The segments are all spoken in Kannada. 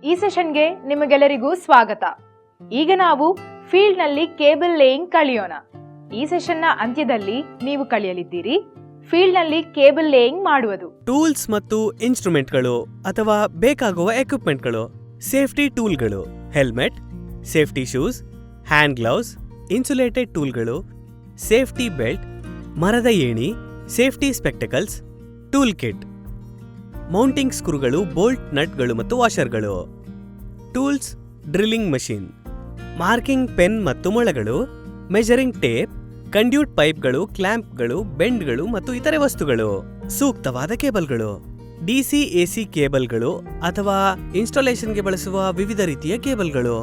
ಈ ಸೆಷನ್ಗೆ ನಿಮಗೆಲ್ಲರಿಗೂ ಸ್ವಾಗತ. ಈಗ ನಾವು ಫೀಲ್ಡ್ ನಲ್ಲಿ ಕೇಬಲ್ ಲೇಯಿಂಗ್ ಕಲಿಯೋಣ. ಈ ಸೆಷನ್ನ ಅಂತ್ಯದಲ್ಲಿ ನೀವು ಕಲಿಯಲಿದ್ದೀರಿ ಫೀಲ್ಡ್ ನಲ್ಲಿ ಕೇಬಲ್ ಲೇಯಿಂಗ್ ಮಾಡುವುದು, ಟೂಲ್ಸ್ ಮತ್ತು ಇನ್ಸ್ಟ್ರೂಮೆಂಟ್ಗಳು ಅಥವಾ ಬೇಕಾಗುವ ಎಕ್ವಿಪ್ಮೆಂಟ್ಗಳು, ಸೇಫ್ಟಿ ಟೂಲ್ಗಳು, helmet, safety shoes, hand gloves, insulated ಟೂಲ್ಗಳು, ಸೇಫ್ಟಿ ಬೆಲ್ಟ್, ಮರದ ಏಣಿ, safety spectacles, tool kit, mounting ಸ್ಕ್ರೂಗಳು, ಬೋಲ್ಟ್ ನಟ್ಗಳು ಮತ್ತು ವಾಷರ್ಗಳು, tools, drilling machine, marking pen ಮತ್ತು ಮೊಳೆಗಳು, ಮೆಜರಿಂಗ್ ಟೇಪ್, ಕಂಡ್ಯೂಟ್ ಪೈಪ್ಗಳು, ಕ್ಲ್ಯಾಂಪ್ಗಳು, ಬೆಂಡ್ಗಳು ಮತ್ತು ಇತರೆ ವಸ್ತುಗಳು, ಸೂಕ್ತವಾದ ಕೇಬಲ್ಗಳು, ಡಿಸಿ ಎಸಿ ಕೇಬಲ್ಗಳು ಅಥವಾ ಇನ್ಸ್ಟಾಲೇಷನ್ಗೆ ಬಳಸುವ ವಿವಿಧ ರೀತಿಯ ಕೇಬಲ್ಗಳು.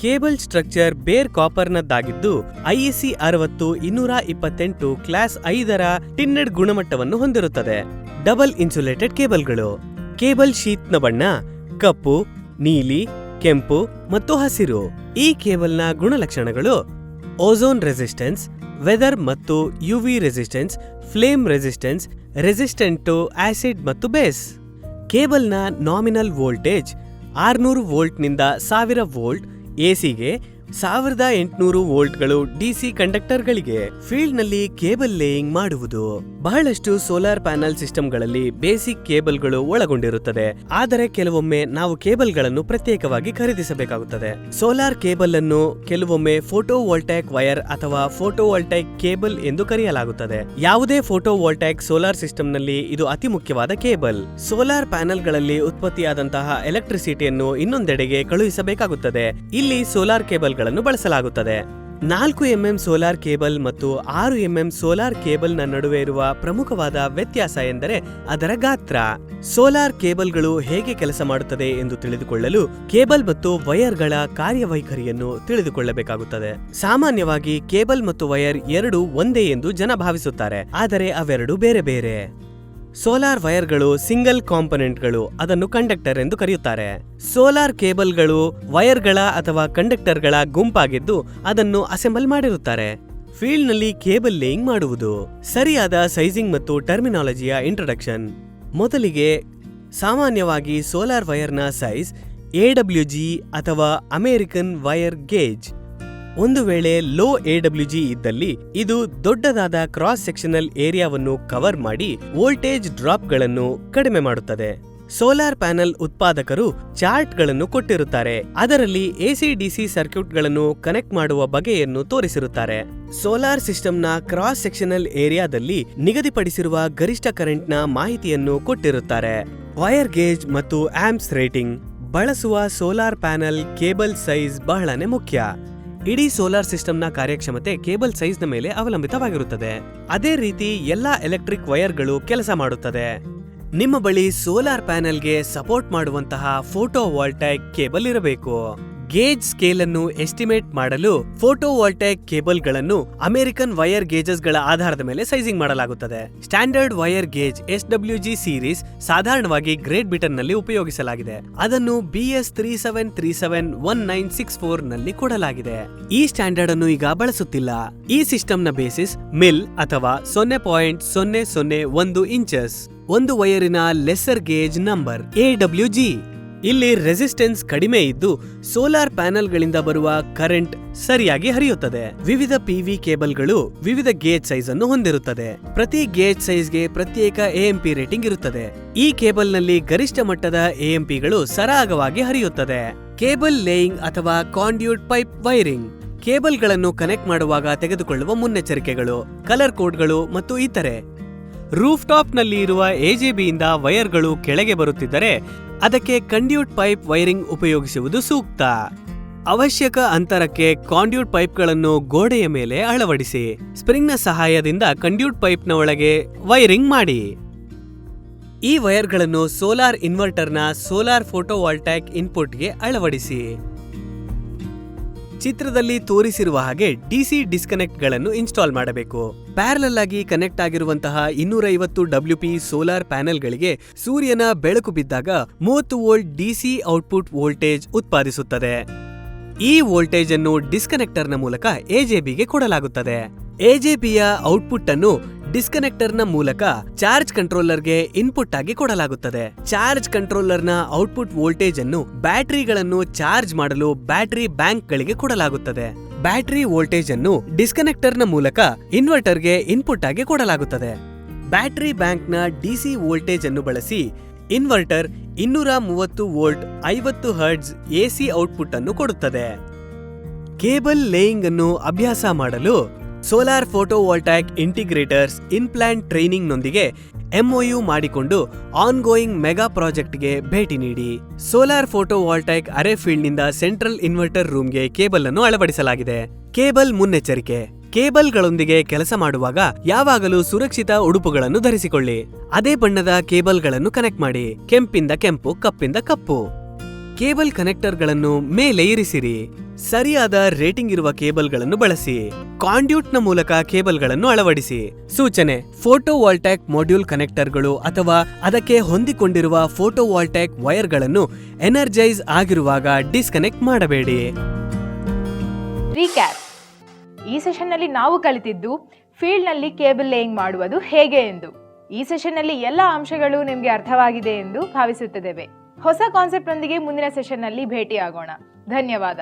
ಕೇಬಲ್ ಸ್ಟ್ರಕ್ಚರ್ ಬೇರ್ ಕಾಪರ್ನದ್ದಾಗಿದ್ದು IEC 60-228 ಕ್ಲಾಸ್ 5ರ ಟಿನ್ನೆಡ್ ಗುಣಮಟ್ಟವನ್ನು ಹೊಂದಿರುತ್ತದೆ. ಡಬಲ್ ಇನ್ಸುಲೇಟೆಡ್ ಕೇಬಲ್ಗಳು. ಕೇಬಲ್ ಶೀಟ್ನ ಬಣ್ಣ ಕಪ್ಪು, ನೀಲಿ, ಕೆಂಪು ಮತ್ತು ಹಸಿರು. ಈ ಕೇಬಲ್ನ ಗುಣಲಕ್ಷಣಗಳು ಓಝೋನ್ ರೆಸಿಸ್ಟೆನ್ಸ್, ವೆದರ್ ಮತ್ತು UV resistance, flame resistance, resistant to acid ಮತ್ತು ಬೇಸ್. ಕೇಬಲ್ನ ನಾಮಿನಲ್ ವೋಲ್ಟೇಜ್ 600 ವೋಲ್ಟ್ನಿಂದ 1000 ವೋಲ್ಟ್, ಎಸಿಗೆ 1800 ವೋಲ್ಟ್ಗಳು, ಡಿಸಿ ಕಂಡಕ್ಟರ್ಗಳಿಗೆ. ಫೀಲ್ಡ್ನಲ್ಲಿ ಕೇಬಲ್ ಲೇಯಿಂಗ್ ಮಾಡುವುದು. ಬಹಳಷ್ಟು ಸೋಲಾರ್ ಪ್ಯಾನಲ್ ಸಿಸ್ಟಮ್ಗಳಲ್ಲಿ ಬೇಸಿಕ್ ಕೇಬಲ್ಗಳು ಒಳಗೊಂಡಿರುತ್ತದೆ, ಆದರೆ ಕೆಲವೊಮ್ಮೆ ನಾವು ಕೇಬಲ್ಗಳನ್ನು ಪ್ರತ್ಯೇಕವಾಗಿ ಖರೀದಿಸಬೇಕಾಗುತ್ತದೆ. ಸೋಲಾರ್ ಕೇಬಲ್ ಅನ್ನು ಕೆಲವೊಮ್ಮೆ ಫೋಟೋವೋಲ್ಟೈಕ್ ವೈರ್ ಅಥವಾ ಫೋಟೋವೋಲ್ಟೈಕ್ ಕೇಬಲ್ ಎಂದು ಕರೆಯಲಾಗುತ್ತದೆ. ಯಾವುದೇ ಫೋಟೋವೋಲ್ಟೈಕ್ ಸೋಲಾರ್ ಸಿಸ್ಟಮ್ನಲ್ಲಿ ಇದು ಅತಿ ಮುಖ್ಯವಾದ ಕೇಬಲ್. ಸೋಲಾರ್ ಪ್ಯಾನಲ್ಗಳಲ್ಲಿ ಉತ್ಪತ್ತಿಯಾದಂತಹ ಎಲೆಕ್ಟ್ರಿಸಿಟಿಯನ್ನು ಇನ್ನೊಂದೆಡೆಗೆ ಕಳುಹಿಸಬೇಕಾಗುತ್ತದೆ. ಇಲ್ಲಿ ಸೋಲಾರ್ ಕೇಬಲ್ ಗಳನ್ನು ಬಳಸಲಾಗುತ್ತದೆ. 4 mm ಸೋಲಾರ್ ಕೇಬಲ್ ಮತ್ತು 6 mm ಸೋಲಾರ್ ಕೇಬಲ್ನ ನಡುವೆ ಇರುವ ಪ್ರಮುಖವಾದ ವ್ಯತ್ಯಾಸ ಎಂದರೆ ಅದರ ಗಾತ್ರ. ಸೋಲಾರ್ ಕೇಬಲ್ಗಳು ಹೇಗೆ ಕೆಲಸ ಮಾಡುತ್ತದೆ ಎಂದು ತಿಳಿದುಕೊಳ್ಳಲು ಕೇಬಲ್ ಮತ್ತು ವೈರ್ಗಳ ಕಾರ್ಯವೈಖರಿಯನ್ನು ತಿಳಿದುಕೊಳ್ಳಬೇಕಾಗುತ್ತದೆ. ಸಾಮಾನ್ಯವಾಗಿ ಕೇಬಲ್ ಮತ್ತು ವೈರ್ ಎರಡೂ ಒಂದೇ ಎಂದು ಜನ ಭಾವಿಸುತ್ತಾರೆ, ಆದರೆ ಅವೆರಡು ಬೇರೆ ಬೇರೆ. ಸೋಲಾರ್ ವೈರ್ಗಳು ಸಿಂಗಲ್ ಕಾಂಪೊನೆಂಟ್ಗಳು, ಅದನ್ನು ಕಂಡಕ್ಟರ್ ಎಂದು ಕರೆಯುತ್ತಾರೆ. ಸೋಲಾರ್ ಕೇಬಲ್ಗಳು ವೈರ್ಗಳ ಅಥವಾ ಕಂಡಕ್ಟರ್ಗಳ ಗುಂಪಾಗಿದ್ದು ಅದನ್ನು ಅಸೆಂಬಲ್ ಮಾಡಿರುತ್ತಾರೆ. ಫೀಲ್ಡ್ನಲ್ಲಿ ಕೇಬಲ್ ಲೇಯಿಂಗ್ ಮಾಡುವುದು. ಸರಿಯಾದ ಸೈಜಿಂಗ್ ಮತ್ತು ಟರ್ಮಿನಾಲಜಿಯ ಇಂಟ್ರೊಡಕ್ಷನ್. ಮೊದಲಿಗೆ ಸಾಮಾನ್ಯವಾಗಿ ಸೋಲಾರ್ ವೈರ್ನ ಸೈಜ್ AWG ಅಥವಾ ಅಮೆರಿಕನ್ ವೈರ್ ಗೇಜ್. ಒಂದು ವೇಳೆ ಲೋ AWG ಇದ್ದಲ್ಲಿ ಇದು ದೊಡ್ಡದಾದ ಕ್ರಾಸ್ ಸೆಕ್ಷನಲ್ ಏರಿಯಾವನ್ನು ಕವರ್ ಮಾಡಿ ವೋಲ್ಟೇಜ್ ಡ್ರಾಪ್ಗಳನ್ನು ಕಡಿಮೆ ಮಾಡುತ್ತದೆ. ಸೋಲಾರ್ ಪ್ಯಾನೆಲ್ ಉತ್ಪಾದಕರು ಚಾರ್ಟ್ಗಳನ್ನು ಕೊಟ್ಟಿರುತ್ತಾರೆ, ಅದರಲ್ಲಿ AC/DC ಸರ್ಕ್ಯೂಟ್ಗಳನ್ನು ಕನೆಕ್ಟ್ ಮಾಡುವ ಬಗೆಯನ್ನು ತೋರಿಸಿರುತ್ತಾರೆ. ಸೋಲಾರ್ ಸಿಸ್ಟಮ್ನ ಕ್ರಾಸ್ ಸೆಕ್ಷನಲ್ ಏರಿಯಾದಲ್ಲಿ ನಿಗದಿಪಡಿಸಿರುವ ಗರಿಷ್ಠ ಕರೆಂಟ್ನ ಮಾಹಿತಿಯನ್ನು ಕೊಟ್ಟಿರುತ್ತಾರೆ. ವೈರ್ ಗೇಜ್ ಮತ್ತು ಆಂಪ್ಸ್ ರೇಟಿಂಗ್. ಬಳಸುವ ಸೋಲಾರ್ ಪ್ಯಾನೆಲ್ ಕೇಬಲ್ ಸೈಜ್ ಬಹಳನೇ ಮುಖ್ಯ. ಇಡೀ ಸೋಲಾರ್ ಸಿಸ್ಟಮ್ನ ಕಾರ್ಯಕ್ಷಮತೆ ಕೇಬಲ್ ಸೈಜ್ನ ಮೇಲೆ ಅವಲಂಬಿತವಾಗಿರುತ್ತದೆ. ಅದೇ ರೀತಿ ಎಲ್ಲಾ ಎಲೆಕ್ಟ್ರಿಕ್ ವೈರ್ಗಳು ಕೆಲಸ ಮಾಡುತ್ತದೆ. ನಿಮ್ಮ ಬಳಿ ಸೋಲಾರ್ ಪ್ಯಾನೆಲ್ಗೆ ಸಪೋರ್ಟ್ ಮಾಡುವಂತಹ ಫೋಟೋವೋಲ್ಟೈಕ್ ಕೇಬಲ್ ಇರಬೇಕು. ಗೇಜ್ ಸ್ಕೇಲ್ ಅನ್ನು ಎಸ್ಟಿಮೇಟ್ ಮಾಡಲು ಫೋಟೋವೋಲ್ಟೈಕ್ ಕೇಬಲ್ಗಳನ್ನು ಅಮೆರಿಕನ್ ವೈರ್ ಗೇಜಸ್ಗಳ ಆಧಾರದ ಮೇಲೆ ಸೈಜಿಂಗ್ ಮಾಡಲಾಗುತ್ತದೆ. Standard wire gauge SWG series ಸಾಧಾರಣವಾಗಿ ಗ್ರೇಟ್ ಬ್ರಿಟನ್ನಲ್ಲಿ ಉಪಯೋಗಿಸಲಾಗಿದೆ. ಅದನ್ನು BS 3737-1964 ನಲ್ಲಿ ಕೊಡಲಾಗಿದೆ. ಈ ಸ್ಟ್ಯಾಂಡರ್ಡ್ ಅನ್ನು ಈಗ ಬಳಸುತ್ತಿಲ್ಲ. ಈ ಸಿಸ್ಟಮ್ನ ಬೇಸಿಸ್ ಮಿಲ್ ಅಥವಾ 0.001 ಇಂಚಸ್. ಒಂದು ವೈರಿನ ಲೆಸ್ಸರ್ ಗೇಜ್ ನಂಬರ್ AWG. ಇಲ್ಲಿ ರೆಸಿಸ್ಟೆನ್ಸ್ ಕಡಿಮೆ ಇದ್ದು ಸೋಲಾರ್ ಪ್ಯಾನೆಲ್ಗಳಿಂದ ಬರುವ ಕರೆಂಟ್ ಸರಿಯಾಗಿ ಹರಿಯುತ್ತದೆ. ವಿವಿಧ PV ಕೇಬಲ್ಗಳು ವಿವಿಧ ಗೇಜ್ ಸೈಜ್ ಅನ್ನು ಹೊಂದಿರುತ್ತದೆ. ಪ್ರತಿ ಗೇಜ್ ಸೈಜ್ಗೆ ಪ್ರತ್ಯೇಕ AMP ರೇಟಿಂಗ್ ಇರುತ್ತದೆ. ಈ ಕೇಬಲ್ನಲ್ಲಿ ಗರಿಷ್ಠ ಮಟ್ಟದ AMPಗಳು ಸರಾಗವಾಗಿ ಹರಿಯುತ್ತದೆ. ಕೇಬಲ್ ಲೇಯಿಂಗ್ ಅಥವಾ ಕಾಂಡ್ಯೂಟ್ ಪೈಪ್ ವೈರಿಂಗ್. ಕೇಬಲ್ಗಳನ್ನು ಕನೆಕ್ಟ್ ಮಾಡುವಾಗ ತೆಗೆದುಕೊಳ್ಳುವ ಮುನ್ನೆಚ್ಚರಿಕೆಗಳು, ಕಲರ್ ಕೋಡ್ಗಳು ಮತ್ತು ಇತರೆ. ರೂಫ್ ಟಾಪ್ ನಲ್ಲಿ ಇರುವ AJBಯಿಂದ ವೈರ್ಗಳು ಕೆಳಗೆ ಬರುತ್ತಿದ್ದರೆ ಅದಕ್ಕೆ ಕಂಡ್ಯೂಟ್ ಪೈಪ್ ವೈರಿಂಗ್ ಉಪಯೋಗಿಸುವುದು ಸೂಕ್ತ. ಅವಶ್ಯಕ ಅಂತರಕ್ಕೆ ಕಾಂಡ್ಯೂಟ್ ಪೈಪ್ಗಳನ್ನು ಗೋಡೆಯ ಮೇಲೆ ಅಳವಡಿಸಿ ಸ್ಪ್ರಿಂಗ್ನ ಸಹಾಯದಿಂದ ಕಂಡ್ಯೂಟ್ ಪೈಪ್ನ ಒಳಗೆ ವೈರಿಂಗ್ ಮಾಡಿ. ಈ ವೈರ್ಗಳನ್ನು ಸೋಲಾರ್ ಇನ್ವರ್ಟರ್ನ ಸೋಲಾರ್ ಫೋಟೋವೋಲ್ಟೈಕ್ ಇನ್ಪುಟ್ಗೆ ಅಳವಡಿಸಿ. ಚಿತ್ರದಲ್ಲಿ ತೋರಿಸಿರುವ ಹಾಗೆ DC ಡಿಸ್ಕನೆಕ್ಟ್ ಗಳನ್ನು ಇನ್ಸ್ಟಾಲ್ ಮಾಡಬೇಕು. ಪ್ಯಾರಲಲ್ ಆಗಿ ಕನೆಕ್ಟ್ ಆಗಿರುವಂತಹ 250 WP ಸೋಲಾರ್ ಪ್ಯಾನೆಲ್ಗಳಿಗೆ ಸೂರ್ಯನ ಬೆಳಕು ಬಿದ್ದಾಗ 30 ವೋಲ್ಟ್ DC ಔಟ್ಪುಟ್ ವೋಲ್ಟೇಜ್ ಉತ್ಪಾದಿಸುತ್ತದೆ. ಈ ವೋಲ್ಟೇಜ್ ಅನ್ನು ಡಿಸ್ಕನೆಕ್ಟರ್ನ ಮೂಲಕ AJBಗೆ ಕೊಡಲಾಗುತ್ತದೆ. AJBಯ ಔಟ್ಪುಟ್ ಅನ್ನು ಡಿಸ್ಕನೆಕ್ಟರ್ನ ಮೂಲಕ ಚಾರ್ಜ್ ಕಂಟ್ರೋಲರ್ಗೆ ಇನ್ಪುಟ್ ಆಗಿ ಕೊಡಲಾಗುತ್ತದೆ. ಚಾರ್ಜ್ ಕಂಟ್ರೋಲರ್ನ ಔಟ್ಪುಟ್ ವೋಲ್ಟೇಜ್ ಅನ್ನು ಬ್ಯಾಟರಿಗಳನ್ನು ಚಾರ್ಜ್ ಮಾಡಲು ಬ್ಯಾಟರಿ ಬ್ಯಾಂಕ್ಗಳಿಗೆ ಕೊಡಲಾಗುತ್ತದೆ. ಬ್ಯಾಟರಿ ವೋಲ್ಟೇಜ್ ಅನ್ನು ಡಿಸ್ಕನೆಕ್ಟರ್ನ ಮೂಲಕ ಇನ್ವರ್ಟರ್ಗೆ ಇನ್ಪುಟ್ ಆಗಿ ಕೊಡಲಾಗುತ್ತದೆ. ಬ್ಯಾಟರಿ ಬ್ಯಾಂಕ್ನ ಡಿಸಿ ವೋಲ್ಟೇಜ್ ಅನ್ನು ಬಳಸಿ inverter 230 volt 50 hertz AC output ಅನ್ನು ಕೊಡುತ್ತದೆ. ಕೇಬಲ್ ಲೇಯಿಂಗ್ ಅನ್ನು ಅಭ್ಯಾಸ ಮಾಡಲು ಸೋಲಾರ್ ಫೋಟೋವೋಲ್ಟಾಯಿಕ್ ಇಂಟಿಗ್ರೇಟರ್ಸ್ ಇನ್ಪ್ಲಾಂಟ್ ಟ್ರೈನಿಂಗ್ ನೊಂದಿಗೆ MOU ಮಾಡಿಕೊಂಡು ಆನ್ಗೋಯಿಂಗ್ ಮೆಗಾ ಪ್ರಾಜೆಕ್ಟ್ಗೆ ಭೇಟಿ ನೀಡಿ. ಸೋಲಾರ್ ಫೋಟೋವೋಲ್ಟಾಯಿಕ್ ಅರೆ ಫೀಲ್ಡ್ ನಿಂದ ಸೆಂಟ್ರಲ್ ಇನ್ವರ್ಟರ್ ರೂಮ್ಗೆ ಕೇಬಲ್ ಅನ್ನು ಅಳವಡಿಸಲಾಗಿದೆ. ಕೇಬಲ್ ಮುನ್ನೆಚ್ಚರಿಕೆ: ಕೇಬಲ್ಗಳೊಂದಿಗೆ ಕೆಲಸ ಮಾಡುವಾಗ ಯಾವಾಗಲೂ ಸುರಕ್ಷಿತ ಉಡುಪುಗಳನ್ನು ಧರಿಸಿಕೊಳ್ಳಿ. ಅದೇ ಬಣ್ಣದ ಕೇಬಲ್ಗಳನ್ನು ಕನೆಕ್ಟ್ ಮಾಡಿ. ಕೆಂಪಿಂದ ಕೆಂಪು, ಕಪ್ಪಿಂದ ಕಪ್ಪು. ಕೇಬಲ್ ಕನೆಕ್ಟರ್ಗಳನ್ನು ಮೇಲೆ ಇರಿಸಿರಿ. ಸರಿಯಾದ ರೇಟಿಂಗ್ ಇರುವ ಕೇಬಲ್ಗಳನ್ನು ಬಳಸಿ. ಕಾಂಡ್ಯೂಟ್ನ ಮೂಲಕ ಕೇಬಲ್ಗಳನ್ನು ಅಳವಡಿಸಿ. ಸೂಚನೆ: ಫೋಟೋವೋಲ್ಟಾಯಿಕ್ ಮಾಡ್ಯೂಲ್ ಕನೆಕ್ಟರ್ಗಳು ಅಥವಾ ಅದಕ್ಕೆ ಹೊಂದಿಕೊಂಡಿರುವ ಫೋಟೋವೋಲ್ಟಾಯಿಕ್ ವೈರ್ಗಳನ್ನು ಎನರ್ಜೈಸ್ ಆಗಿರುವಾಗ ಡಿಸ್ಕನೆಕ್ಟ್ ಮಾಡಬೇಡಿ. ರೀಕ್ಯಾಪ್: ಈ ಸೆಷನ್ನಲ್ಲಿ ನಾವು ಕಲಿತಿದ್ದು ಫೀಲ್ಡ್ನಲ್ಲಿ ಕೇಬಲ್ ಲೇಯಿಂಗ್ ಮಾಡುವುದು ಹೇಗೆ ಎಂದು. ಈ ಸೆಷನ್ನಲ್ಲಿ ಎಲ್ಲ ಅಂಶಗಳು ನಿಮಗೆ ಅರ್ಥವಾಗಿದೆ ಎಂದು ಭಾವಿಸುತ್ತಿದ್ದೇವೆ. ಹೊಸ ಕಾನ್ಸೆಪ್ಟ್ ನೊಂದಿಗೆ ಮುಂದಿನ ಸೆಷನ್ನಲ್ಲಿ ಭೇಟಿಯಾಗೋಣ. ಧನ್ಯವಾದ.